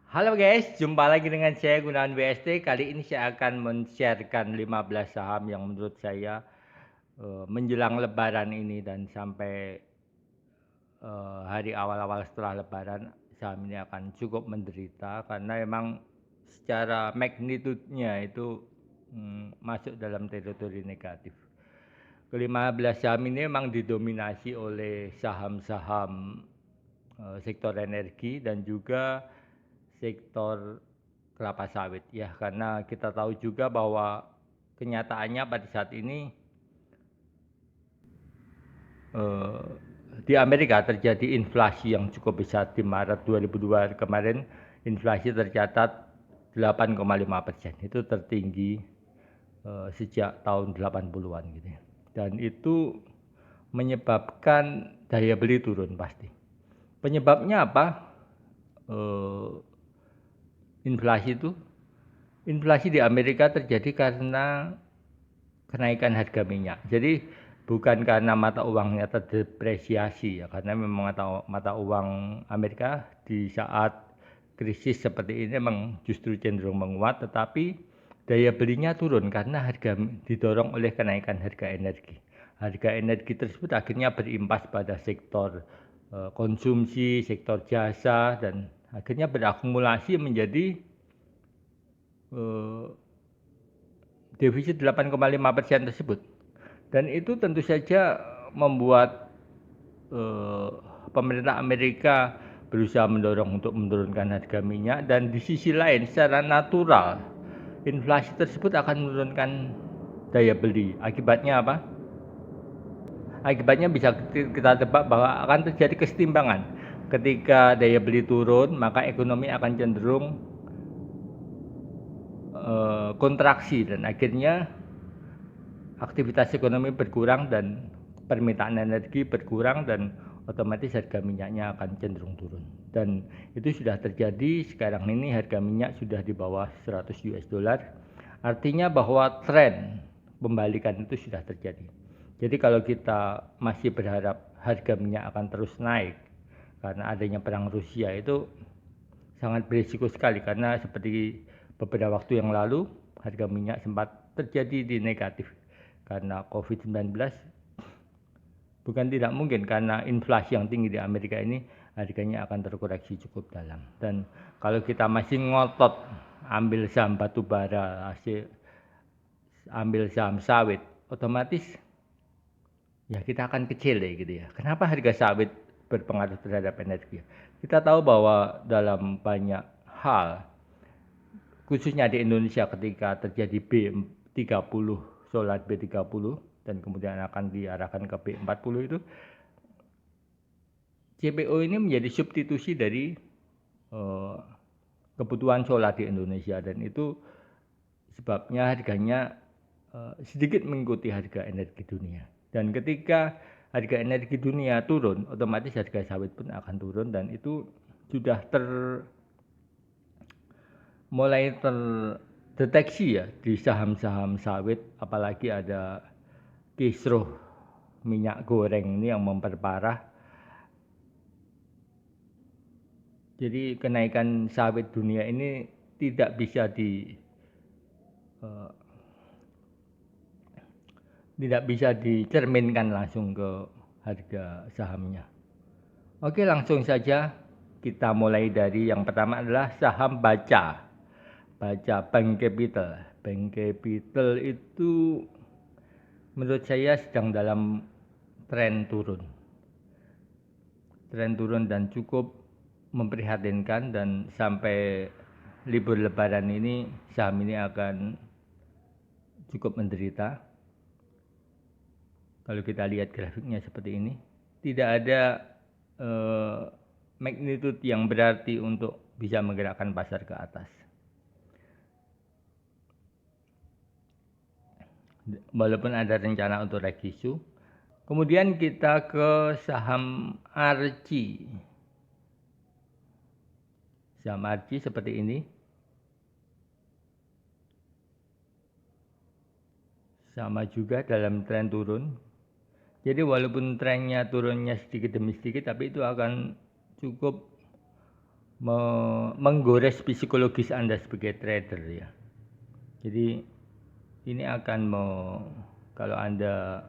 Halo guys, jumpa lagi dengan saya Gunawan WST. Kali ini saya akan men-sharekan 15 saham yang menurut saya menjelang lebaran ini dan sampai hari awal-awal setelah lebaran, saham ini akan cukup menderita karena memang secara magnitude-nya itu masuk dalam teritori negatif. Ke-15 saham ini memang didominasi oleh saham-saham sektor energi dan juga sektor kelapa sawit ya, karena kita tahu juga bahwa kenyataannya pada saat ini di Amerika terjadi inflasi yang cukup besar. Di Maret 2002 kemarin inflasi tercatat 8,5%, itu tertinggi sejak tahun 80-an gitu ya. Dan itu menyebabkan daya beli turun pasti. Penyebabnya apa? Inflasi di Amerika terjadi karena kenaikan harga minyak. Jadi bukan karena mata uangnya terdepresiasi ya, karena memang mata uang Amerika di saat krisis seperti ini memang justru cenderung menguat, tetapi daya belinya turun karena harga didorong oleh kenaikan harga energi. Harga energi tersebut akhirnya berimbas pada sektor konsumsi, sektor jasa, dan akhirnya berakumulasi menjadi defisit 8,5% tersebut. Dan itu tentu saja membuat pemerintah Amerika berusaha mendorong untuk menurunkan harga minyak, dan di sisi lain secara natural inflasi tersebut akan menurunkan daya beli. Akibatnya apa? Akibatnya bisa kita tebak bahwa akan terjadi kesetimbangan. Ketika daya beli turun, maka ekonomi akan cenderung kontraksi dan akhirnya aktivitas ekonomi berkurang dan permintaan energi berkurang, dan otomatis harga minyaknya akan cenderung turun. Dan itu sudah terjadi. Sekarang ini harga minyak sudah di bawah 100 US dollar. Artinya bahwa tren pembalikan itu sudah terjadi. Jadi kalau kita masih berharap harga minyak akan terus naik karena adanya perang Rusia, itu sangat berisiko sekali, karena seperti beberapa waktu yang lalu harga minyak sempat terjadi di negatif karena COVID-19. Bukan tidak mungkin, karena inflasi yang tinggi di Amerika ini harganya akan terkoreksi cukup dalam. Dan kalau kita masih ngotot ambil saham batu bara, ambil saham sawit, otomatis ya kita akan kecil deh gitu ya. Kenapa harga sawit berpengaruh terhadap energi? Kita tahu bahwa dalam banyak hal, khususnya di Indonesia, ketika terjadi B30, solar B30 dan kemudian akan diarahkan ke B40, itu CPO ini menjadi substitusi dari kebutuhan solar di Indonesia, dan itu sebabnya harganya sedikit mengikuti harga energi dunia. Dan ketika harga energi dunia turun, otomatis harga sawit pun akan turun, dan itu sudah mulai terdeteksi ya di saham-saham sawit, apalagi ada kisruh minyak goreng ini yang memperparah. Jadi kenaikan sawit dunia ini tidak bisa dicerminkan langsung ke harga sahamnya. Oke, langsung saja kita mulai dari yang pertama adalah saham Baca Bank Capital. Bank Capital itu menurut saya sedang dalam tren turun dan cukup memprihatinkan, dan sampai libur lebaran ini saham ini akan cukup menderita. Kalau kita lihat grafiknya seperti ini, tidak ada magnitude yang berarti untuk bisa menggerakkan pasar ke atas. Walaupun ada rencana untuk regisu. Kemudian kita ke saham Arci. Saham Arci seperti ini. Sama juga dalam tren turun. Jadi walaupun trennya turunnya sedikit demi sedikit, tapi itu akan cukup menggores psikologis Anda sebagai trader ya. Jadi ini akan kalau Anda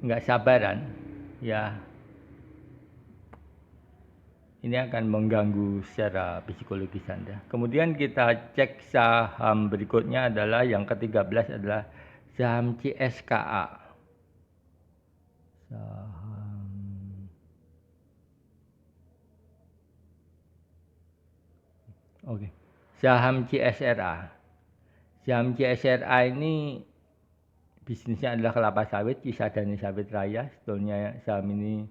nggak sabaran ya, ini akan mengganggu secara psikologis Anda. Kemudian kita cek saham berikutnya adalah yang ke-13 adalah saham CSKA. Saham CSRA. Saham CSRA ini bisnisnya adalah kelapa sawit, Cisadane Sawit Raya. Sebetulnya saham ini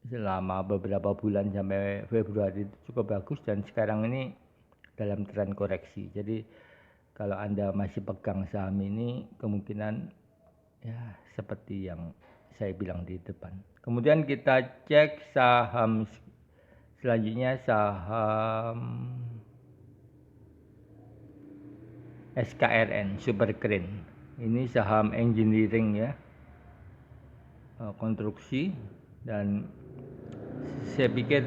selama beberapa bulan sampai Februari itu cukup bagus dan sekarang ini dalam tren koreksi. Jadi kalau Anda masih pegang saham ini kemungkinan ya seperti yang saya bilang di depan. Kemudian kita cek saham selanjutnya, saham SKRN Super Crane. Ini saham engineering ya, konstruksi, dan saya pikir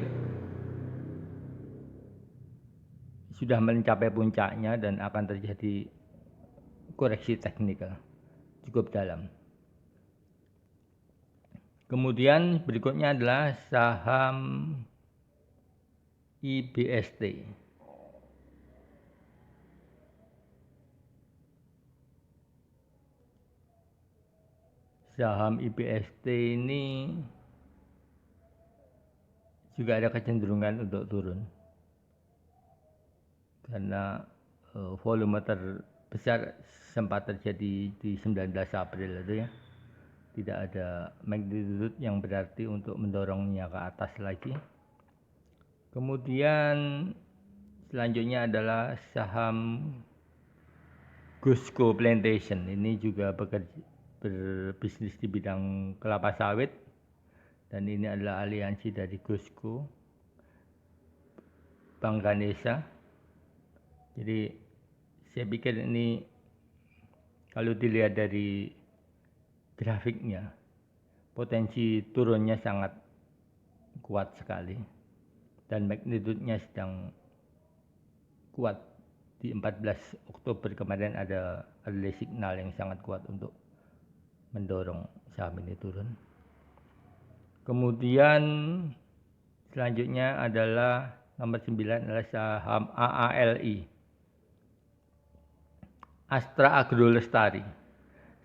sudah mencapai puncaknya dan akan terjadi koreksi teknikal cukup dalam. Kemudian berikutnya adalah saham IBST. Saham IBST ini juga ada kecenderungan untuk turun karena volume terbesar sempat terjadi di 19 April itu ya. Tidak ada magnitude yang berarti untuk mendorongnya ke atas lagi. Kemudian selanjutnya adalah saham Gusco Plantation. Ini juga berbisnis di bidang kelapa sawit dan ini adalah aliansi dari Gusco, Bank Ganesha. Jadi saya pikir ini kalau dilihat dari grafiknya potensi turunnya sangat kuat sekali dan magnitude-nya sedang kuat. Di 14 Oktober kemarin ada signal yang sangat kuat untuk mendorong saham ini turun. Kemudian selanjutnya adalah nomor 9 adalah saham AALI, Astra Agro Lestari.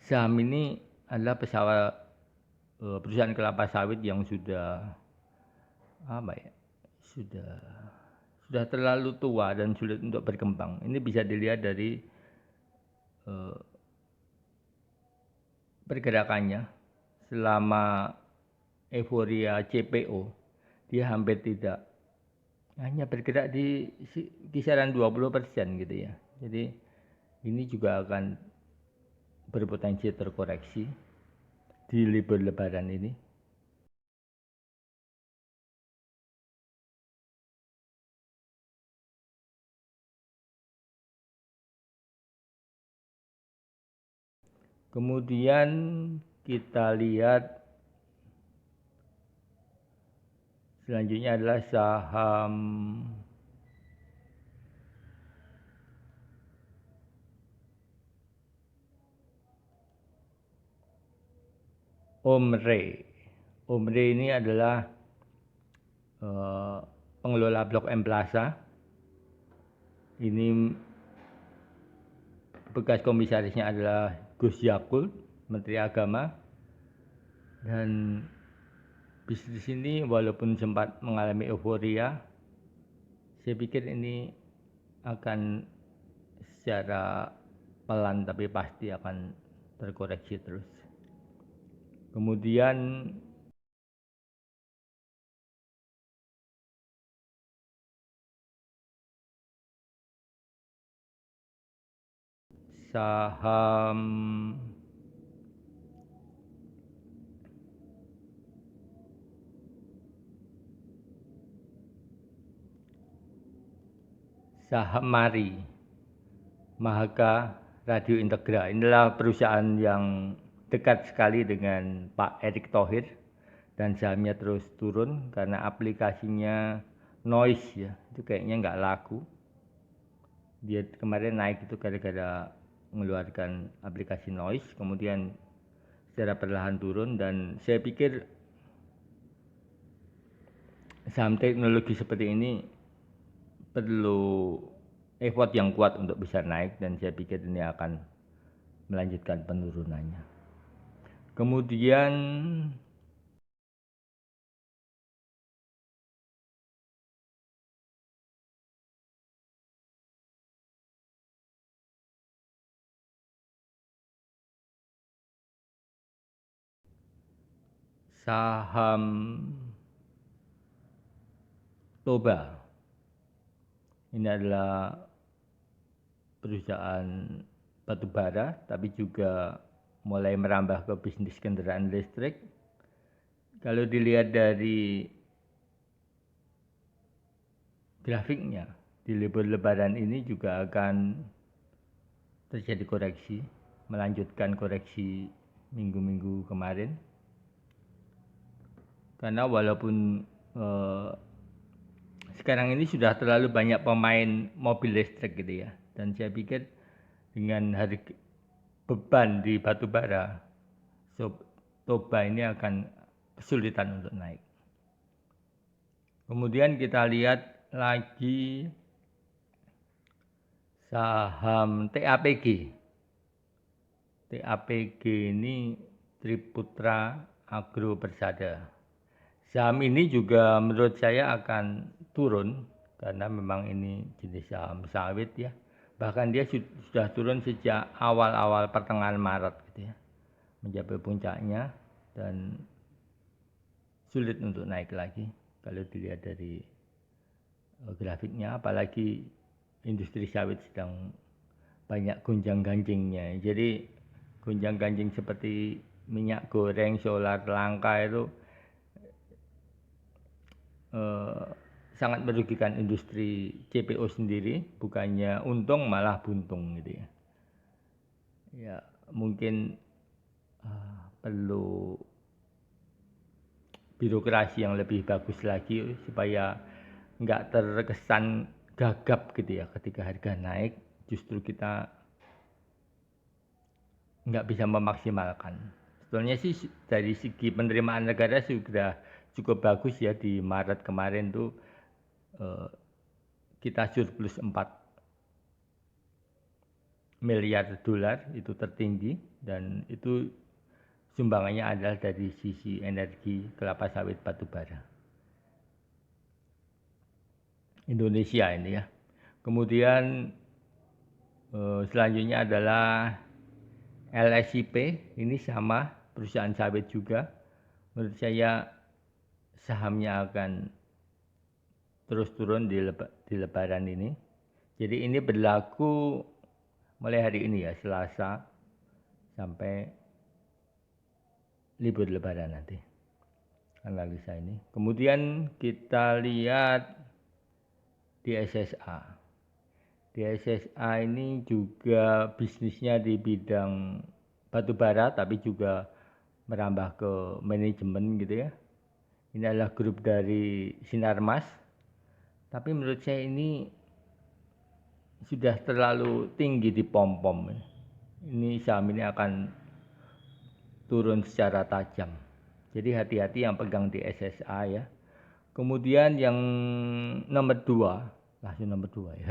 Saham ini adalah perusahaan kelapa sawit yang sudah sudah terlalu tua dan sulit untuk berkembang. Ini bisa dilihat dari pergerakannya selama euforia CPO. Dia hampir tidak, hanya bergerak di kisaran 20% gitu ya. Jadi ini juga akan berpotensi terkoreksi di libur lebaran ini. Kemudian kita lihat selanjutnya adalah saham Omre. Omre ini adalah pengelola Blok M Plaza. Ini bekas komisarisnya adalah Gus Yakul, Menteri Agama. Dan bisnis ini walaupun sempat mengalami euforia, saya pikir ini akan secara pelan tapi pasti akan terkoreksi terus. Kemudian saham Mari, Mahaka Radio Integra. Inilah perusahaan yang dekat sekali dengan Pak Erick Thohir. dan sahamnya terus turun karena aplikasinya Noise ya, itu kayaknya nggak laku. Dia kemarin naik itu gara-gara mengeluarkan aplikasi Noise, kemudian secara perlahan turun, dan saya pikir saham teknologi seperti ini perlu effort yang kuat untuk bisa naik, dan saya pikir ini akan melanjutkan penurunannya. Kemudian saham Toba, ini adalah perusahaan batubara tapi juga mulai merambah ke bisnis kendaraan listrik. Kalau dilihat dari grafiknya, di libur lebaran ini juga akan terjadi koreksi, melanjutkan koreksi minggu-minggu kemarin. Karena walaupun sekarang ini sudah terlalu banyak pemain mobil listrik gitu ya, dan saya pikir dengan harga beban di batubara, Toba ini akan kesulitan untuk naik. Kemudian kita lihat lagi saham TAPG. TAPG ini Triputra Agro Persada. Saham ini juga menurut saya akan turun karena memang ini jenis saham sawit ya. Bahkan dia sudah turun sejak awal-awal pertengahan Maret gitu ya, mencapai puncaknya dan sulit untuk naik lagi kalau dilihat dari grafiknya, apalagi industri sawit sedang banyak gonjang-ganjingnya. Jadi gonjang-ganjing seperti minyak goreng, solar langka itu sangat merugikan industri CPO sendiri, bukannya untung malah buntung gitu ya. Ya mungkin perlu birokrasi yang lebih bagus lagi supaya nggak terkesan gagap gitu ya ketika harga naik, justru kita nggak bisa memaksimalkan. Sebetulnya sih dari segi penerimaan negara sudah cukup bagus ya, di Maret kemarin tuh kita surplus 4 miliar dolar, itu tertinggi, dan itu sumbangannya adalah dari sisi energi kelapa sawit batubara Indonesia ini ya. Kemudian selanjutnya adalah LSIP, ini sama perusahaan sawit juga. Menurut saya sahamnya akan terus turun di lebaran ini. Jadi ini berlaku mulai hari ini ya, Selasa sampai libur lebaran nanti analisa ini. Kemudian kita lihat di SSA. Di SSA ini juga bisnisnya di bidang batubara tapi juga merambah ke manajemen gitu ya. Ini adalah grup dari Sinarmas. Tapi menurut saya ini sudah terlalu tinggi di pom-pom. Ini saham ini akan turun secara tajam. Jadi hati-hati yang pegang di SSA ya. Kemudian yang nomor 2, langsung nomor 2 ya.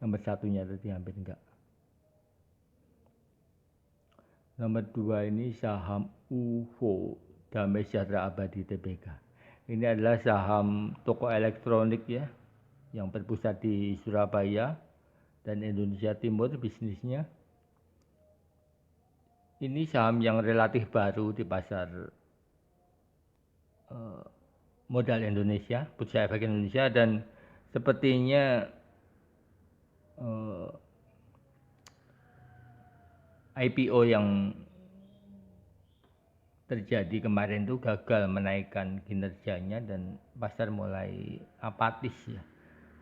Nomor satunya tadi hampir enggak. Nomor 2 ini saham UFO, Damai Sejahtera Abadi Tbk. Ini adalah saham toko elektronik ya, yang berpusat di Surabaya dan Indonesia Timur bisnisnya. Ini saham yang relatif baru di pasar modal Indonesia, bursa efek Indonesia, dan sepertinya IPO yang terjadi kemarin itu gagal menaikkan kinerjanya dan pasar mulai apatis ya.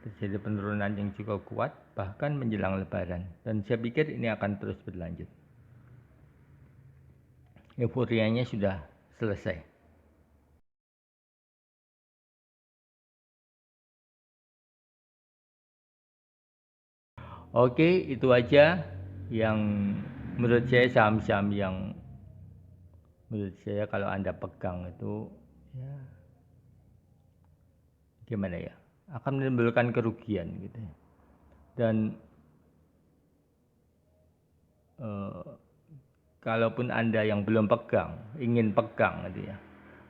Terjadi penurunan yang cukup kuat bahkan menjelang lebaran, dan saya pikir ini akan terus berlanjut. Euforianya sudah selesai. Oke, itu aja yang menurut saya saham-saham yang menurut saya kalau Anda pegang itu ya gimana ya, akan menimbulkan kerugian gitu ya. Dan kalaupun Anda yang belum pegang, ingin pegang gitu ya,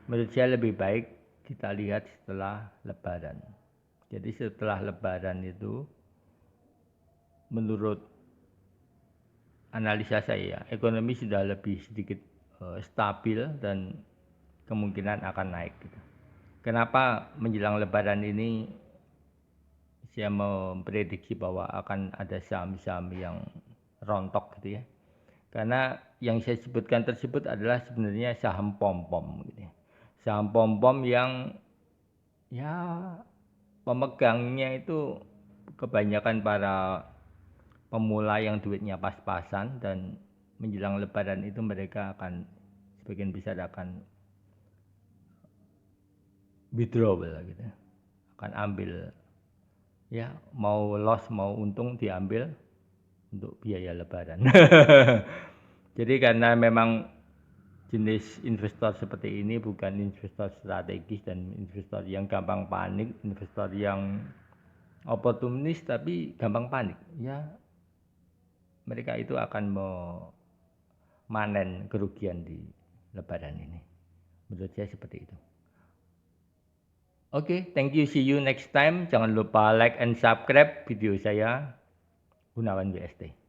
menurut saya lebih baik kita lihat setelah Lebaran. Jadi setelah Lebaran itu menurut analisa saya ekonomi sudah lebih sedikit stabil dan kemungkinan akan naik gitu. Kenapa menjelang Lebaran ini saya memprediksi bahwa akan ada saham-saham yang rontok gitu ya. Karena yang saya sebutkan tersebut adalah sebenarnya saham pom-pom gitu ya. Saham pom-pom yang ya pemegangnya itu kebanyakan para pemula yang duitnya pas-pasan, dan menjelang Lebaran itu mereka akan sebagian besar akan withdrawal gitu, akan ambil ya, mau loss mau untung diambil untuk biaya Lebaran. Jadi karena memang jenis investor seperti ini bukan investor strategis dan investor yang gampang panik, investor yang oportunis tapi gampang panik ya, mereka itu akan memanen kerugian di Lebaran ini. Menurut saya seperti itu. Oke, thank you, see you next time. Jangan lupa like and subscribe video saya, Gunawan WST.